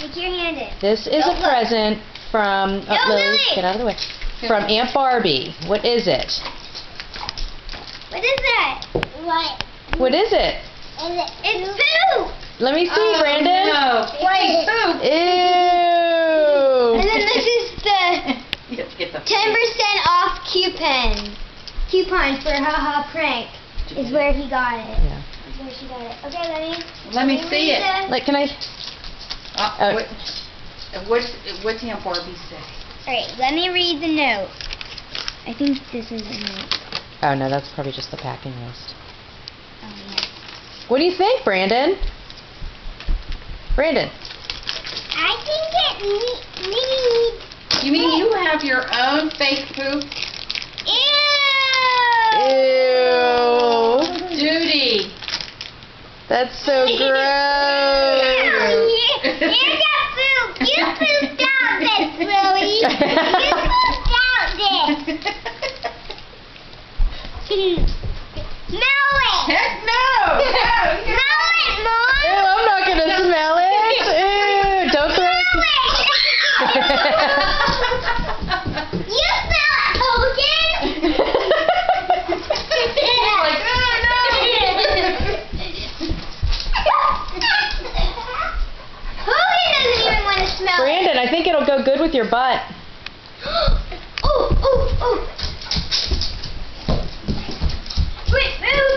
Stick your hand in. This is a present from Lily. Get out of the way. From Aunt Barbie. What is it? What is that? What? What is it? It's poop! Let me see, Brandon. No. Wait, poop. Ew. And then this is the You have to get the 10% off coupon for Haha Prank is where he got it. Yeah. Is where she got it. Okay, Let me see it. Like, can I? What's Aunt Barbie say? Alright, let me read the note. I think this is a note. Oh no, that's probably just the packing list. Oh, yeah. What do you think, Brandon? Brandon. I think it needs... You mean you have your own fake poop? Ew! Ew. Judy. That's so gross. You got poop. You pooped out this, Lily. You pooped out this. Smell it. Heck no. Smell it, Mom. Ew, I'm not gonna smell it. Ew, don't throw it. You smell it, Hogan. Like, oh no. Hogan doesn't even want to smell Brandon, I think it'll go good with your butt. it. Oh. Wait, move.